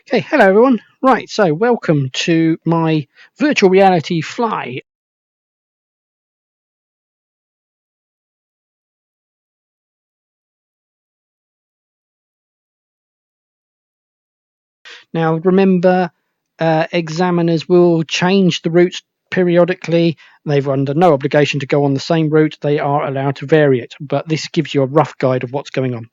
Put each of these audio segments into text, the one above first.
Okay, hello everyone. Right, so welcome to my virtual reality fly. Now, remember, examiners will change the routes periodically. They've under no obligation to go on the same route. They are allowed to vary it, but this gives you a rough guide of what's going on.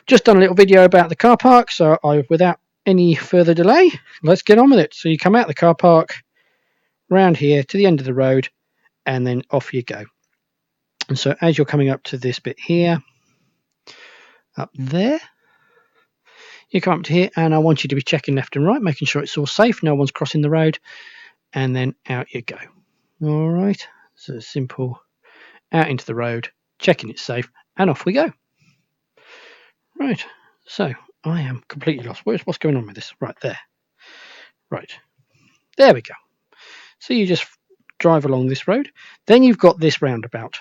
Just done a little video about the car park, so without any further delay, let's get on with it. So you come out the car park, round here to the end of the road, and then off you go. And so as you're coming up to this bit here, up there, you come up to here, and I want you to be checking left and right, making sure it's all safe, no one's crossing the road, and then out you go. All right, so simple, out into the road, checking it's safe, and off we go. Right, so I am completely lost. What's going on with this? Right there. Right, there we go. So you just drive along this road. Then you've got this roundabout.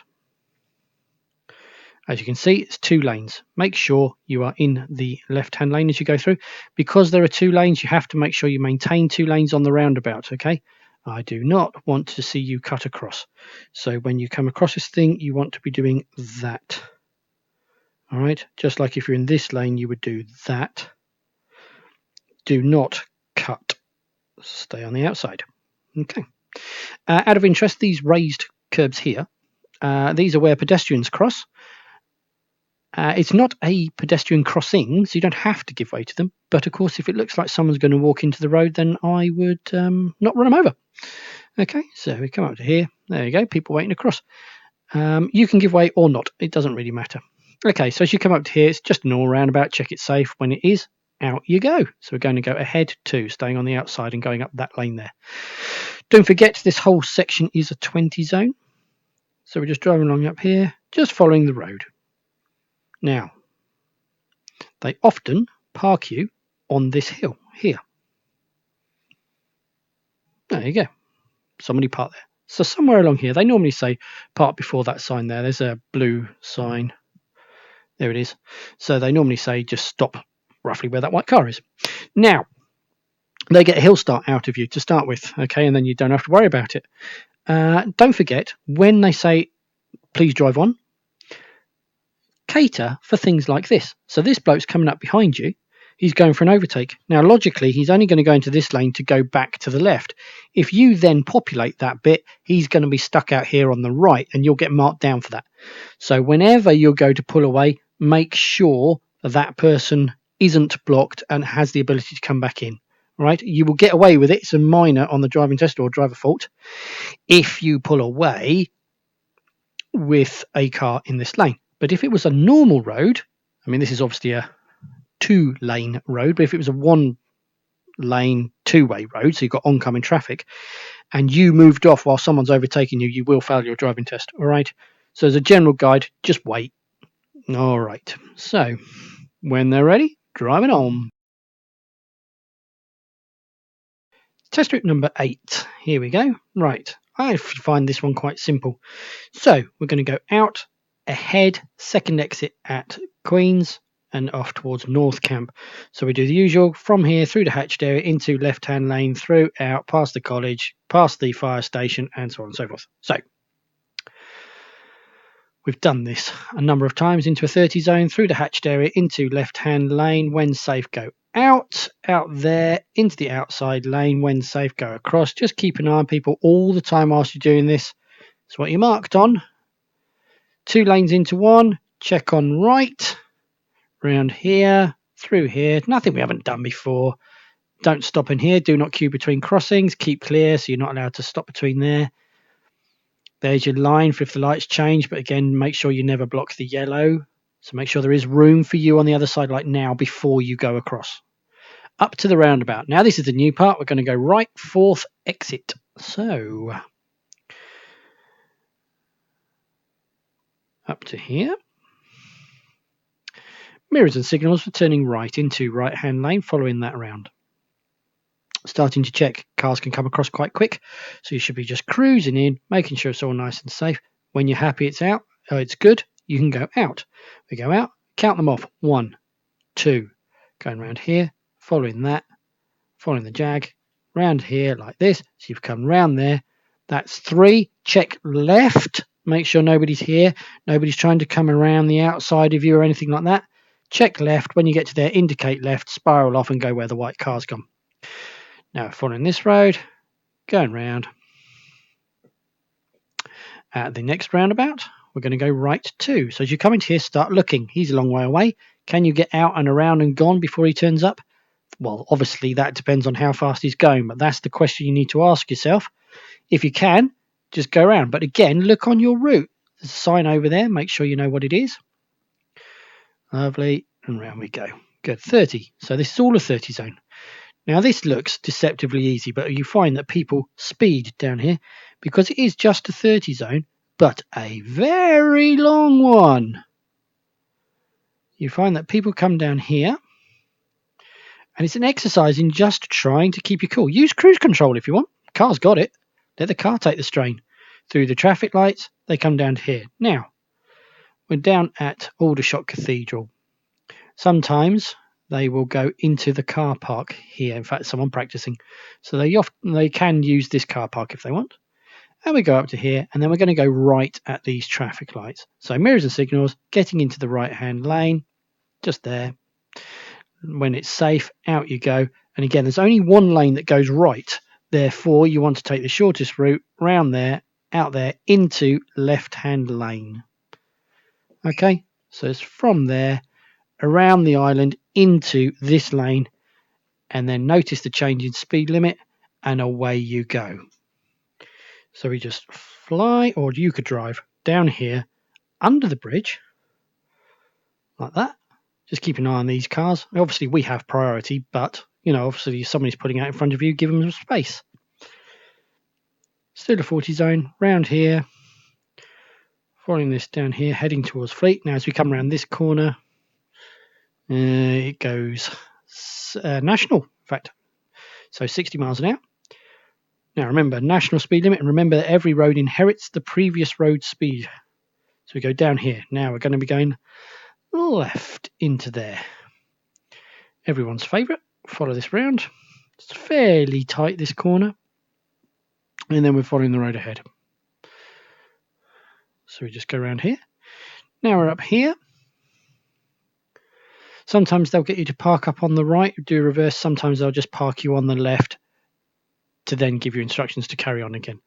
As you can see, it's 2 lanes. Make sure you are in the left-hand lane as you go through. Because there are 2 lanes, you have to make sure you maintain 2 lanes on the roundabout, okay? I do not want to see you cut across. So when you come across this thing, you want to be doing that. All right, just like if you're in this lane, you would do that. Do not cut. Stay on the outside. Okay. Out of interest, these raised curbs here, these are where pedestrians cross. It's not a pedestrian crossing, so you don't have to give way to them. But of course, if it looks like someone's going to walk into the road, then I would not run them over. Okay, so we come up to here. There you go, people waiting to cross. You can give way or not. It doesn't really matter. Okay, so as you come up to here, it's just an all roundabout. Check it's safe. When it is, out you go. So we're going to go ahead to staying on the outside and going up that lane there. Don't forget, this whole section is a 20 zone. So we're just driving along up here, just following the road. Now, they often park you on this hill here. There you go. Somebody parked there. So somewhere along here, they normally say park before that sign there. There's a blue sign. There it is. So they normally say just stop roughly where that white car is. Now, they get a hill start out of you to start with, okay, and then you don't have to worry about it. Don't forget, when they say please drive on, cater for things like this. So this bloke's coming up behind you. He's going for an overtake. Now, logically, he's only going to go into this lane to go back to the left. If you then populate that bit, he's going to be stuck out here on the right, and you'll get marked down for that. So whenever you go to pull away, make sure that person isn't blocked and has the ability to come back in. Right? You will get away with it. It's a minor on the driving test or driver fault if you pull away with a car in this lane. But if it was a normal road, I mean, this is obviously a 2-lane road, but if it was a 1-lane 2-way road, so you've got oncoming traffic, and you moved off while someone's overtaking you, you will fail your driving test. All right. So as a general guide, just wait. All right. So when they're ready, driving on. Test route number 8. Here we go. Right. I find this one quite simple. So we're going to go out, ahead, second exit at Queens, and off towards North Camp. So we do the usual from here through the hatched area into left-hand lane, through, out, past the college, past the fire station, and so on and so forth. So we've done this a number of times into a 30 zone, through the hatched area, into left-hand lane. When safe, go out there, into the outside lane. When safe, go across. Just keep an eye on people all the time whilst you're doing this. That's what you marked on. 2 lanes into 1. Check on right. Round here, through here. Nothing we haven't done before. Don't stop in here. Do not queue between crossings. Keep clear, so you're not allowed to stop between there. There's your line for if the lights change, but again, make sure you never block the yellow. So make sure there is room for you on the other side, like now, before you go across. Up to the roundabout. Now this is the new part. We're going to go right, 4th exit. So up to here. Mirrors and signals for turning right into right-hand lane, following that round. Starting to check. Cars can come across quite quick, so you should be just cruising in, making sure it's all nice and safe. When you're happy it's out, it's good, you can go out. We go out, count them off. 1, 2, going around here, following that, following the jag, round here like this. So you've come round there. That's 3. Check left. Make sure nobody's here. Nobody's trying to come around the outside of you or anything like that. Check left. When you get to there, indicate left, spiral off and go where the white car's gone. Now, following this road, going round. At the next roundabout, we're going to go right 2. So as you come into here, start looking. He's a long way away. Can you get out and around and gone before he turns up? Well, obviously that depends on how fast he's going, but that's the question you need to ask yourself. If you can, just go around. But again, look on your route. There's a sign over there. Make sure you know what it is. Lovely. And round we go. Good. 30. So this is all a 30 zone. Now this looks deceptively easy, but you find that people speed down here because it is just a 30 zone, but a very long one. You find that people come down here, and it's an exercise in just trying to keep you cool. Use cruise control if you want. Car's got it. Let the car take the strain. Through the traffic lights, they come down to here. Now, we're down at Aldershot Cathedral. Sometimes they will go into the car park here. In fact, someone practicing. So they can use this car park if they want. And we go up to here, and then we're going to go right at these traffic lights. So mirrors and signals, getting into the right-hand lane, just there. When it's safe, out you go. And again, there's only one lane that goes right. Therefore, you want to take the shortest route, round there, out there, into left-hand lane. Okay, so it's from there, around the island, into this lane, and then notice the change in speed limit, and away you go. So we just fly, or you could drive down here, under the bridge, like that. Just keep an eye on these cars. Obviously, we have priority, but, obviously, if somebody's putting out in front of you, give them some space. Still a 40 zone, round here. Following this down here, heading towards Fleet. Now, as we come around this corner, it goes national, in fact. So 60 miles an hour. Now, remember, national speed limit, and remember that every road inherits the previous road speed. So we go down here. Now, we're going to be going left into there. Everyone's favourite. Follow this round. It's fairly tight, this corner. And then we're following the road ahead. So we just go around here. Now we're up here. Sometimes they'll get you to park up on the right, do reverse. Sometimes they'll just park you on the left to then give you instructions to carry on again.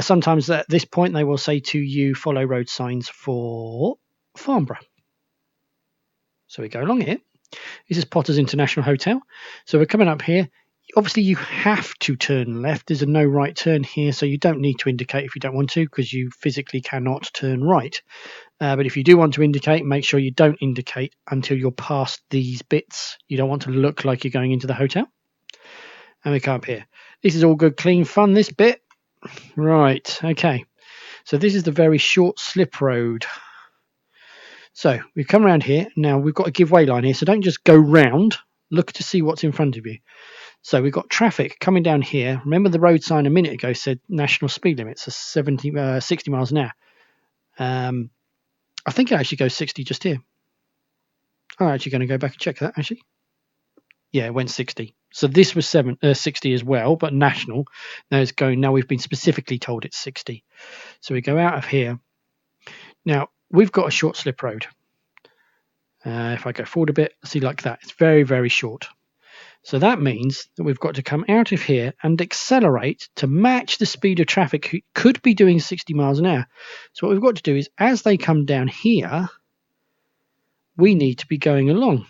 Sometimes at this point they will say to you, follow road signs for Farnborough. So we go along here. This is Potter's International Hotel. So we're coming up here. Obviously, you have to turn left. There's a no right turn here, so you don't need to indicate if you don't want to, because you physically cannot turn right. But if you do want to indicate, make sure you don't indicate until you're past these bits. You don't want to look like you're going into the hotel. And we come up here. This is all good, clean fun, this bit. Right, okay. So this is the very short slip road. So we've come around here. Now we've got a giveaway line here, so don't just go round. Look to see what's in front of you. So we've got traffic coming down here. Remember the road sign a minute ago said national speed limit, so 60 miles an hour. I think it actually goes 60 just here. I'm actually going to go back and check that, actually. Yeah, it went 60. So this was 60 as well, but national. Now it's going. Now we've been specifically told it's 60. So we go out of here. Now we've got a short slip road. If I go forward a bit, see like that. It's very, very short. So that means that we've got to come out of here and accelerate to match the speed of traffic who could be doing 60 miles an hour. So what we've got to do is, as they come down here, we need to be going along.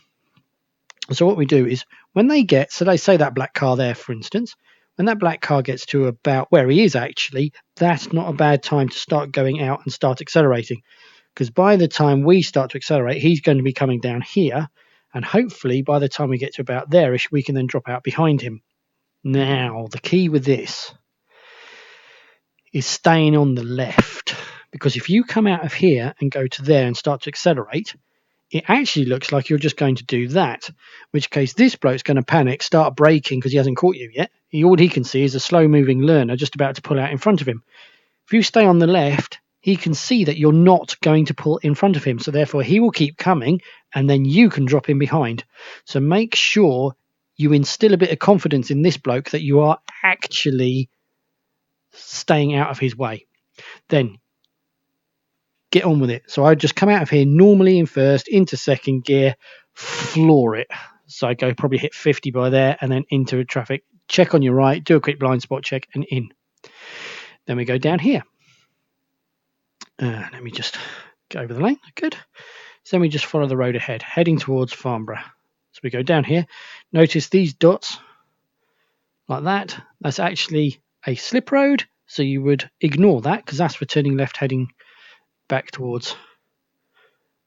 So what we do is, when they get, so they say that black car there, for instance, when that black car gets to about where he is actually, that's not a bad time to start going out and start accelerating. Because by the time we start to accelerate, he's going to be coming down here. And hopefully, by the time we get to about there-ish, we can then drop out behind him. Now, the key with this is staying on the left. Because if you come out of here and go to there and start to accelerate, it actually looks like you're just going to do that. In which case, this bloke's going to panic, start braking because he hasn't caught you yet. All he can see is a slow-moving learner just about to pull out in front of him. If you stay on the left, he can see that you're not going to pull in front of him. So therefore, he will keep coming, and then you can drop in behind. So make sure you instill a bit of confidence in this bloke that you are actually staying out of his way. Then get on with it. So I just come out of here normally in first, into second gear, floor it. So I go probably hit 50 by there and then into traffic. Check on your right, do a quick blind spot check and in. Then we go down here. Let me just go over the lane. Good. So then we just follow the road ahead, heading towards Farnborough. So we go down here. Notice these dots like that. That's actually a slip road. So you would ignore that because that's for turning left heading back towards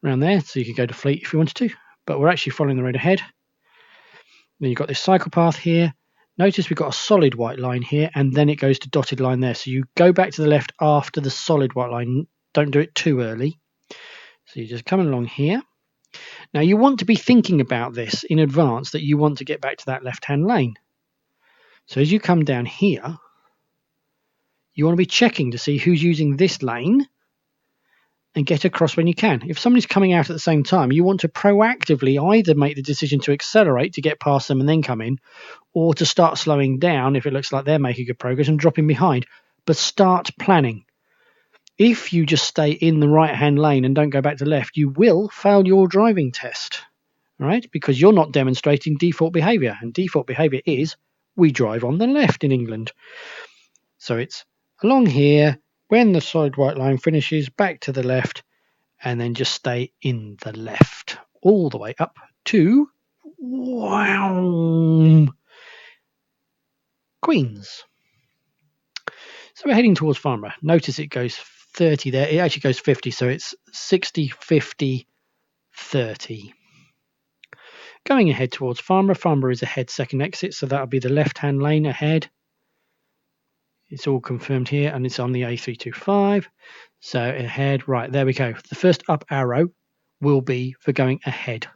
around there. So you could go to Fleet if you wanted to. But we're actually following the road ahead. Then you've got this cycle path here. Notice we've got a solid white line here, and then it goes to dotted line there. So you go back to the left after the solid white line. Don't do it too early. So you're just coming along here. Now you want to be thinking about this in advance, that you want to get back to that left-hand lane. So as you come down here, you want to be checking to see who's using this lane and get across when you can. If somebody's coming out at the same time, you want to proactively either make the decision to accelerate to get past them and then come in, or to start slowing down if it looks like they're making good progress and dropping behind. But start planning. If you just stay in the right-hand lane and don't go back to left, you will fail your driving test, right? Because you're not demonstrating default behavior. And default behavior is we drive on the left in England. So it's along here, when the solid white line finishes, back to the left, and then just stay in the left all the way up to Queens. So we're heading towards Farnborough. Notice it goes 30 there. It actually goes 50, so it's 60, 50, 30. Going ahead towards Farnborough. Farnborough is ahead second exit, so that'll be the left-hand lane ahead. It's all confirmed here, and it's on the A325. So ahead, right, there we go. The first up arrow will be for going ahead.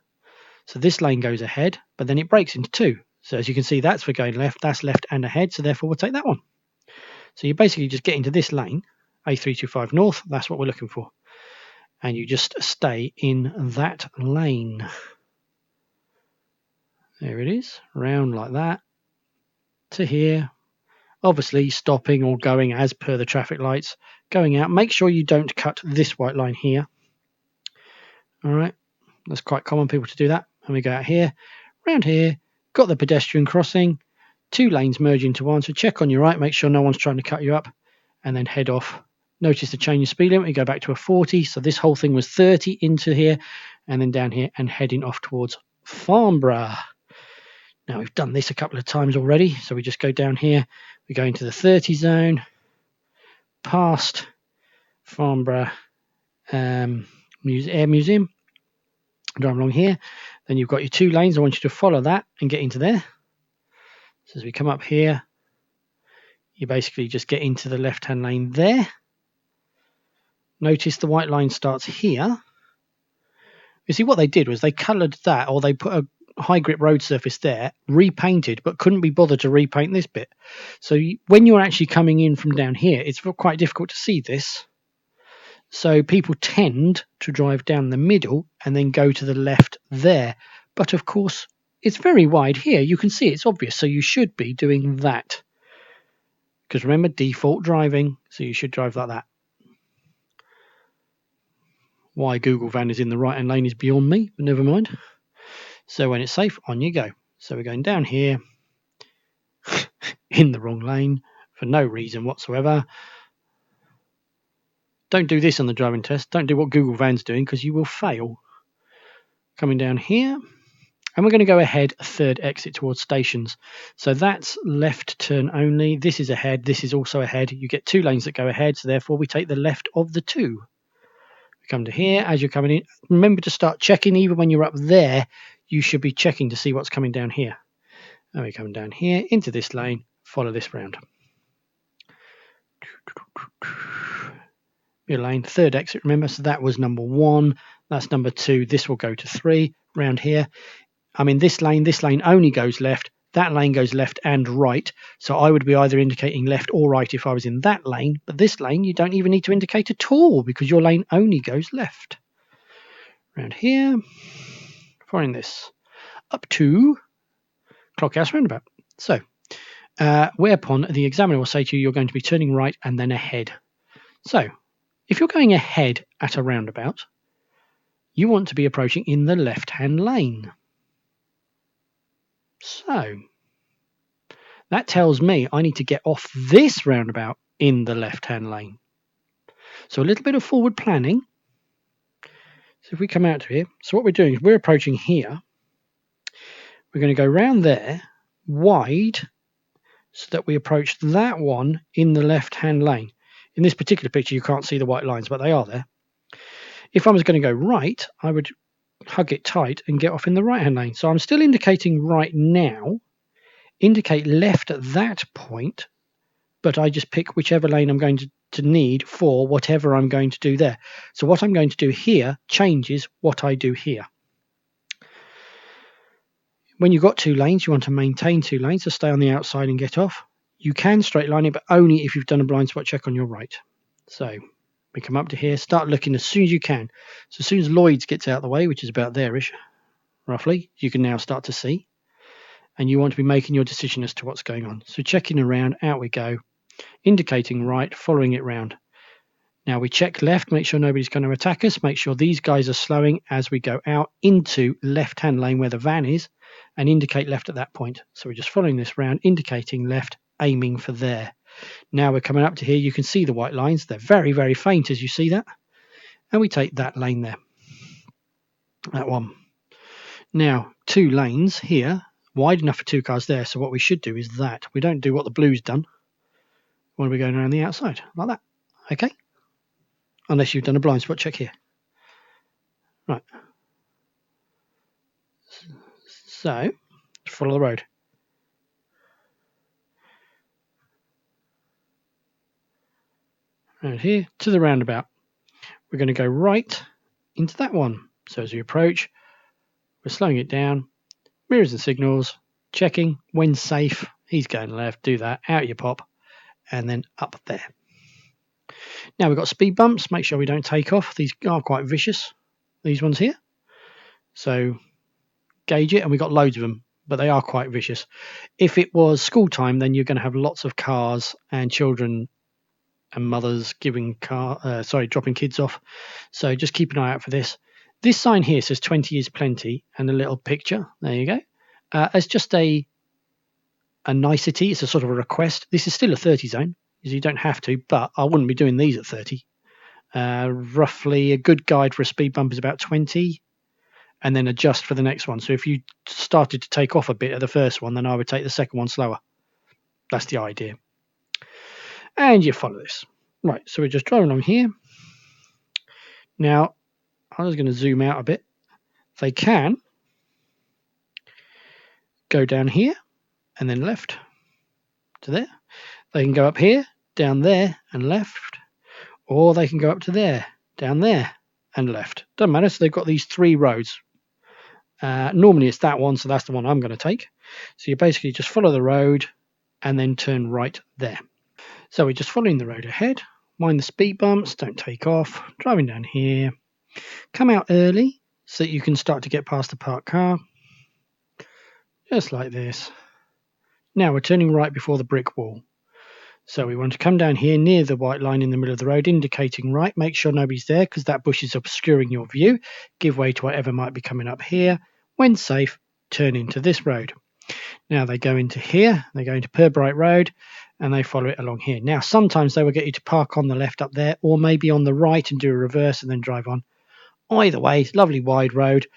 So this lane goes ahead, but then it breaks into two. So as you can see, that's for going left, that's left and ahead, so therefore we'll take that one. So you basically just get into this lane, A325 north, that's what we're looking for. And you just stay in that lane. There it is, round like that to here. Obviously stopping or going as per the traffic lights, going out. Make sure you don't cut this white line here. All right, that's quite common people to do that. And we go out here, round here, got the pedestrian crossing, two lanes merge into one. So check on your right, make sure no one's trying to cut you up, and then head off. Notice the change in speed limit. We go back to a 40. So this whole thing was 30 into here, and then down here and heading off towards Farnborough. Now we've done this a couple of times already, so we just go down here, we go into the 30 zone, past Farnborough Air Museum, drive along here, then you've got your two lanes. I want you to follow that and get into there. So as we come up here, you basically just get into the left-hand lane there. Notice the white line starts here. You see what they did was they coloured that, or they put a high grip road surface there, repainted, but couldn't be bothered to repaint this bit. So when you're actually coming in from down here, it's quite difficult to see this. So people tend to drive down the middle and then go to the left there. But of course, it's very wide here. You can see it's obvious. So you should be doing that. Because remember, default driving. So you should drive like that. Why Google Van is in the right-hand lane is beyond me, but never mind. So when it's safe, on you go. So we're going down here in the wrong lane for no reason whatsoever. Don't do this on the driving test. Don't do what Google Van's doing because you will fail. Coming down here. And we're going to go ahead, third exit towards stations. So that's left turn only. This is ahead. This is also ahead. You get two lanes that go ahead. So therefore we take the left of the two. We come to here as you're coming in. Remember to start checking. Even when you're up there, you should be checking to see what's coming down here. And we come down here into this lane. Follow this round. Your lane, third exit, remember. So that was number 1. That's number 2. This will go to 3 round here. I mean, this lane only goes left. That lane goes left and right. So I would be either indicating left or right if I was in that lane. But this lane, you don't even need to indicate at all because your lane only goes left. Around here, following this up to Clockhouse roundabout. So, whereupon the examiner will say to you, you're going to be turning right and then ahead. So, if you're going ahead at a roundabout, you want to be approaching in the left-hand lane. So, that tells me I need to get off this roundabout in the left-hand lane. So a little bit of forward planning. So if we come out to here, so what we're doing is we're approaching here. We're going to go round there, wide, so that we approach that one in the left-hand lane. In this particular picture, you can't see the white lines, but they are there. If I was going to go right, I would hug it tight and get off in the right-hand lane. So I'm still indicating right now, indicate left at that point, but I just pick whichever lane I'm going to need for whatever I'm going to do there. So what I'm going to do here changes what I do here. When you've got two lanes, you want to maintain two lanes, so stay on the outside and get off. You can straight line it, but only if you've done a blind spot check on your right. So we come up to here, start looking as soon as you can. So as soon as Lloyd's gets out of the way, which is about there-ish, roughly, you can now start to see. And you want to be making your decision as to what's going on. So checking around, out we go, indicating right, following it round. Now we check left, make sure nobody's going to attack us, make sure these guys are slowing as we go out into left-hand lane where the van is, and indicate left at that point. So we're just following this round, indicating left, aiming for there. Now we're coming up to here, you can see the white lines. They're very, very faint as you see that. And we take that lane there. That one. Now, two lanes here, wide enough for two cars there. So what we should do is that. We don't do what the blue's done when we're going around the outside, like that. Okay? Unless you've done a blind spot check here. Right. So, follow the road. Around here to the roundabout. We're going to go right into that one. So as we approach, we're slowing it down. Mirrors and signals, checking when safe. He's going left, do that, out you pop, and then up there. Now we've got speed bumps. Make sure we don't take off. These are quite vicious, these ones here. So gauge it, and we've got loads of them, but they are quite vicious. If it was school time, then you're going to have lots of cars and children and mothers giving dropping kids off. So just keep an eye out for this. This sign here says 20 is plenty, and a little picture. There you go. As just a nicety, it's a sort of a request. This is still a 30 zone, so you don't have to, but I wouldn't be doing these at 30. Roughly a good guide for a speed bump is about 20, and then adjust for the next one. So if you started to take off a bit at the first one, then I would take the second one slower. That's the idea. And you follow this. Right, so we're just driving along here. Now, I was going to zoom out a bit. They can go down here and then left to there. They can go up here, down there and left. Or they can go up to there, down there and left. Doesn't matter. So they've got these three roads. Normally it's that one, so that's the one I'm going to take. So you basically just follow the road and then turn right there. So we're just following the road ahead. Mind the speed bumps, don't take off. Driving down here. Come out early so that you can start to get past the parked car. Just like this. Now we're turning right before the brick wall. So we want to come down here near the white line in the middle of the road, indicating right. Make sure nobody's there because that bush is obscuring your view. Give way to whatever might be coming up here. When safe, turn into this road. Now they go into here. They go into Purbright Road and they follow it along here. Now sometimes they will get you to park on the left up there or maybe on the right and do a reverse and then drive on. Either way, it's a lovely wide road.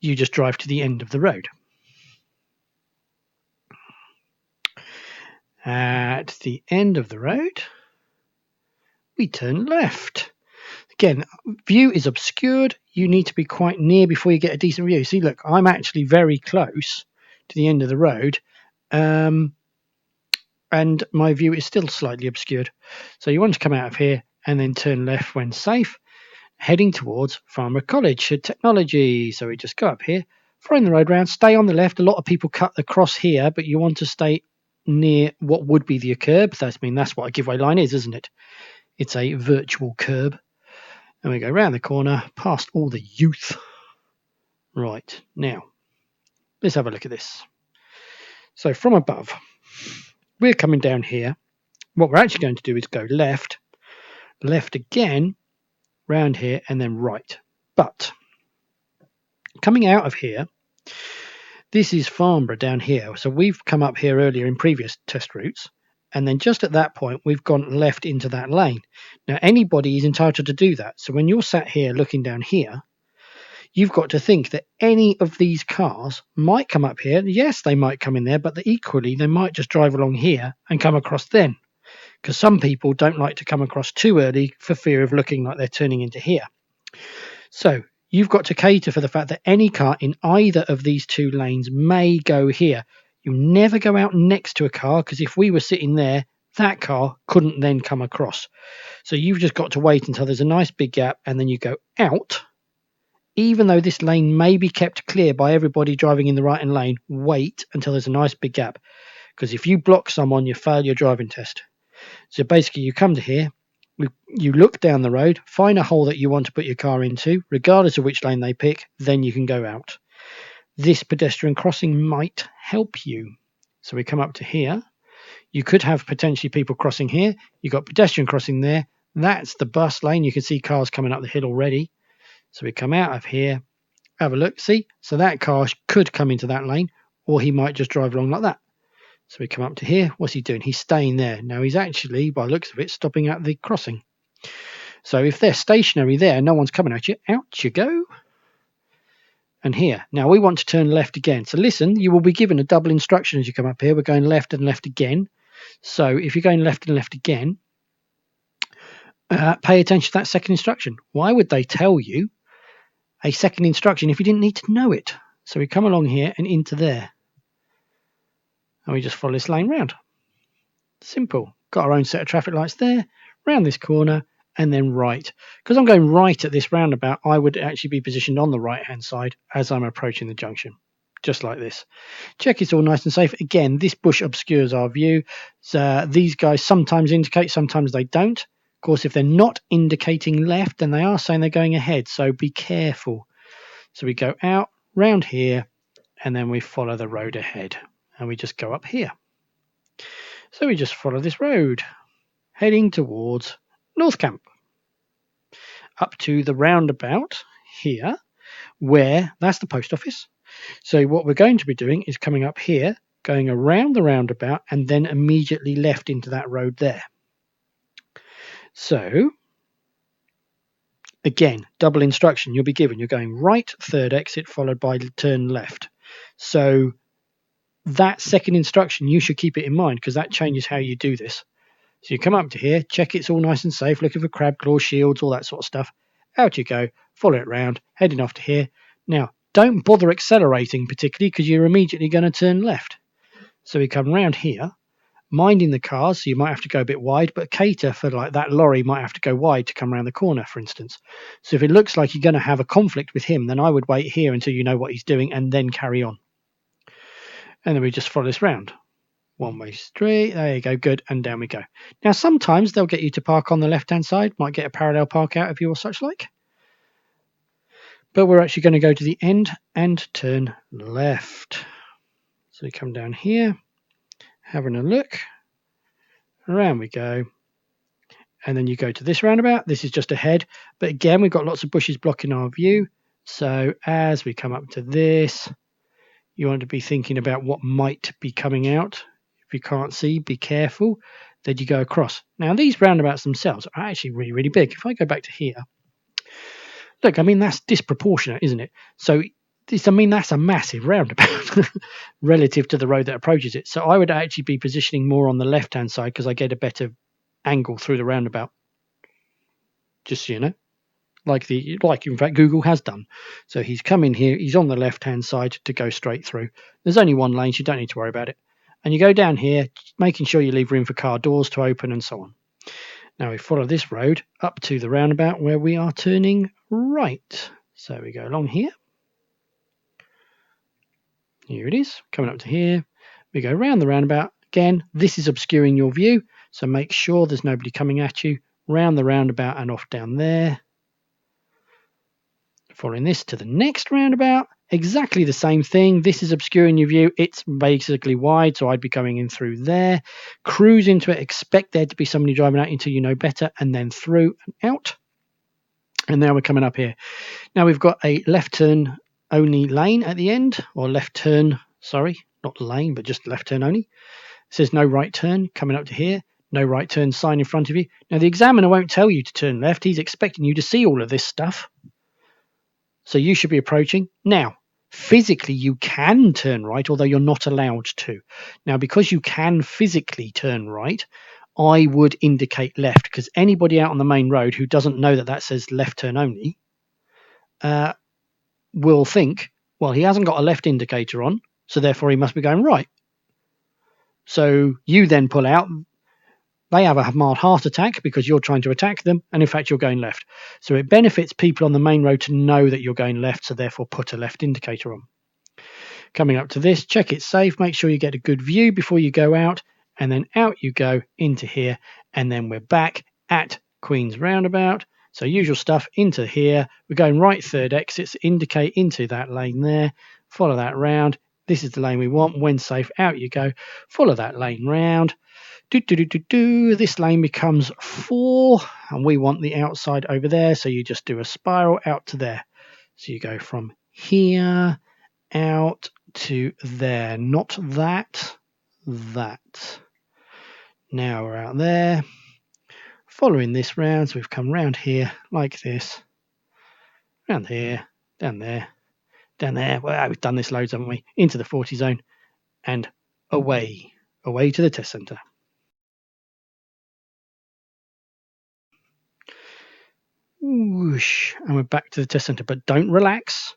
You just drive to the end of the road. At the end of the road, we turn left. Again, view is obscured. You need to be quite near before you get a decent view. See, look, I'm actually very close to the end of the road, and my view is still slightly obscured. So you want to come out of here and then turn left when safe, heading towards Farnborough College Technology. So we just go up here, following the road round, stay on the left. A lot of people cut across here, but you want to stay near what would be the curb. That's what a giveaway line is, isn't it? It's a virtual curb. And we go round the corner, past all the youth. Right, now, let's have a look at this. So from above, we're coming down here. What we're actually going to do is go left, left again, round here, and then right. But coming out of here, this is Farnborough down here. So we've come up here earlier in previous test routes. And then just at that point, we've gone left into that lane. Now, anybody is entitled to do that. So when you're sat here looking down here, you've got to think that any of these cars might come up here. Yes, they might come in there, but equally, they might just drive along here and come across then. Because some people don't like to come across too early for fear of looking like they're turning into here. So you've got to cater for the fact that any car in either of these two lanes may go here. You never go out next to a car, because if we were sitting there, that car couldn't then come across. So you've just got to wait until there's a nice big gap, and then you go out. Even though this lane may be kept clear by everybody driving in the right hand lane, wait until there's a nice big gap. Because if you block someone, you fail your driving test. So basically, you come to here, you look down the road, find a hole that you want to put your car into, regardless of which lane they pick, then you can go out. This pedestrian crossing might help you. So we come up to here. You could have potentially people crossing here. You've got pedestrian crossing there. That's the bus lane. You can see cars coming up the hill already. So we come out of here, have a look, see? So that car could come into that lane, or he might just drive along like that. So we come up to here. What's he doing? He's staying there. Now he's actually, by the looks of it, stopping at the crossing. So if they're stationary there, no one's coming at you, out you go. And here. Now we want to turn left again. So listen, you will be given a double instruction as you come up here. We're going left and left again. So if you're going left and left again, pay attention to that second instruction. Why would they tell you a second instruction if you didn't need to know it? So we come along here and into there. And we just follow this lane round. Simple. Got our own set of traffic lights there, round this corner, and then right. Because I'm going right at this roundabout, I would actually be positioned on the right-hand side as I'm approaching the junction. Just like this. Check it's all nice and safe. Again, this bush obscures our view. So these guys sometimes indicate, sometimes they don't. Of course, if they're not indicating left, then they are saying they're going ahead. So be careful. So we go out, round here, and then we follow the road ahead. And we just go up here. So we just follow this road, heading towards North Camp. Up to the roundabout here, where that's the post office. So what we're going to be doing is coming up here, going around the roundabout, and then immediately left into that road there. So again, double instruction you'll be given. You're going right, third exit, followed by turn left. So that second instruction, you should keep it in mind, because that changes how you do this. So you come up to here, check it's all nice and safe, looking for crab claw shields, all that sort of stuff. Out you go, follow it round, heading off to here. Now, don't bother accelerating particularly, because you're immediately going to turn left. So we come round here, minding the cars, so you might have to go a bit wide, but cater for like that lorry might have to go wide to come around the corner, for instance. So if it looks like you're going to have a conflict with him, then I would wait here until you know what he's doing and then carry on. And then we just follow this round. One-way street, there you go, good, and down we go. Now sometimes they'll get you to park on the left-hand side, might get a parallel park out of you or such like. But we're actually going to go to the end and turn left. So we come down here, having a look, around we go. And then you go to this roundabout, this is just ahead. But again, we've got lots of bushes blocking our view. So as we come up to this, you want to be thinking about what might be coming out. If you can't see, be careful. Then you go across. Now, these roundabouts themselves are actually really, really big. If I go back to here, look, I mean, that's disproportionate, isn't it? So, that's a massive roundabout relative to the road that approaches it. So I would actually be positioning more on the left-hand side because I get a better angle through the roundabout. Just so you know. Like in fact Google has done. So he's come in here, he's on the left hand side to go straight through. There's only one lane, so you don't need to worry about it. And you go down here, making sure you leave room for car doors to open and so on. Now we follow this road up to the roundabout where we are turning right. So we go along here. Here it is, coming up to here. We go round the roundabout. Again, this is obscuring your view, so make sure there's nobody coming at you. Round the roundabout and off down there. Following this to the next roundabout, exactly the same thing. This is obscuring your view. It's basically wide, so I'd be going in through there. Cruise into it, expect there to be somebody driving out until you know better, and then through and out. And now we're coming up here. Now we've got a left turn only lane at the end, or left turn, sorry, not lane, but just left turn only. It says no right turn coming up to here. No right turn sign in front of you. Now, the examiner won't tell you to turn left. He's expecting you to see all of this stuff. So you should be approaching. Now, physically, you can turn right, although you're not allowed to. Now, because you can physically turn right, I would indicate left, because anybody out on the main road who doesn't know that that says left turn only will think, well, he hasn't got a left indicator on, so therefore he must be going right. So you then pull out. They have a mild heart attack because you're trying to attack them, and in fact, you're going left. So it benefits people on the main road to know that you're going left, so therefore put a left indicator on. Coming up to this, check it's safe, make sure you get a good view before you go out, and then out you go into here, and then we're back at Queen's Roundabout. So usual stuff into here. We're going right third exits, indicate into that lane there, follow that round. This is the lane we want. When safe, out you go, follow that lane round. This lane becomes 4, and we want the outside over there, so you just do a spiral out to there. So you go from here out to there, not that, that. Now we're out there, following this round, so we've come round here like this, round here, down there, down there. Well, we've done this loads, haven't we? Into the 40 zone, and away to the test centre. Whoosh, and we're back to the test centre, but don't relax.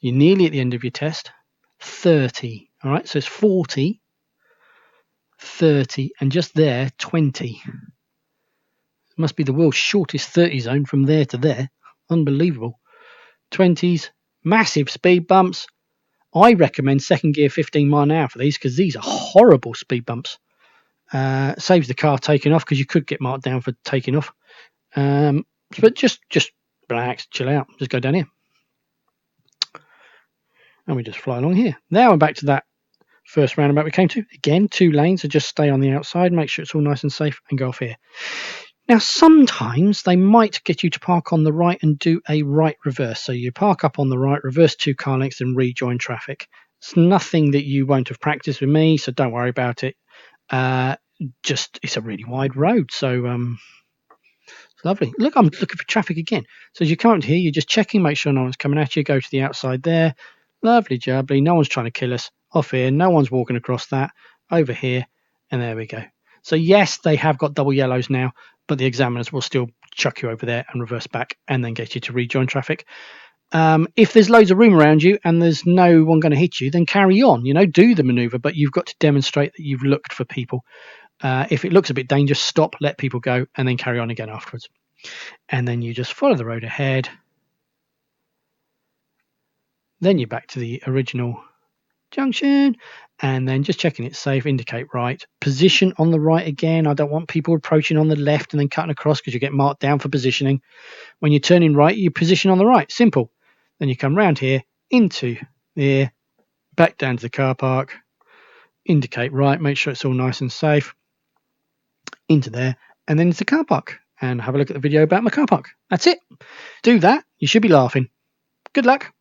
You're nearly at the end of your test. 30. All right, so it's 40, 30, and just there, 20. It must be the world's shortest 30 zone from there to there. Unbelievable. 20s, massive speed bumps. I recommend second gear 15 mile an hour for these, because these are horrible speed bumps. Saves the car taking off, because you could get marked down for taking off. But just relax, chill out, just go down here. And we just fly along here. Now we're back to that first roundabout we came to. Again, 2 lanes, so just stay on the outside, make sure it's all nice and safe, and go off here. Now, sometimes they might get you to park on the right and do a right reverse. So you park up on the right, reverse 2 car lengths, and rejoin traffic. It's nothing that you won't have practiced with me, so don't worry about it. Just, it's a really wide road, so it's lovely. Look, I'm looking for traffic again. So as you come up here, you're just checking, make sure no one's coming at you. Go to the outside there. Lovely jubbly. No one's trying to kill us. Off here. No one's walking across that. Over here. And there we go. So yes, they have got double yellows now, but the examiners will still chuck you over there and reverse back and then get you to rejoin traffic. If there's loads of room around you and there's no one going to hit you, then carry on, do the maneuver, but you've got to demonstrate that you've looked for people. If it looks a bit dangerous, stop, let people go, and then carry on again afterwards. And then you just follow the road ahead. Then you're back to the original junction, and then just checking it's safe, indicate right. Position on the right again. I don't want people approaching on the left and then cutting across, because you get marked down for positioning. When you're turning right, you position on the right. Simple. Then you come round here, into there, back down to the car park, indicate right, make sure it's all nice and safe, into there, and then into the car park. And have a look at the video about my car park. That's it. Do that. You should be laughing. Good luck.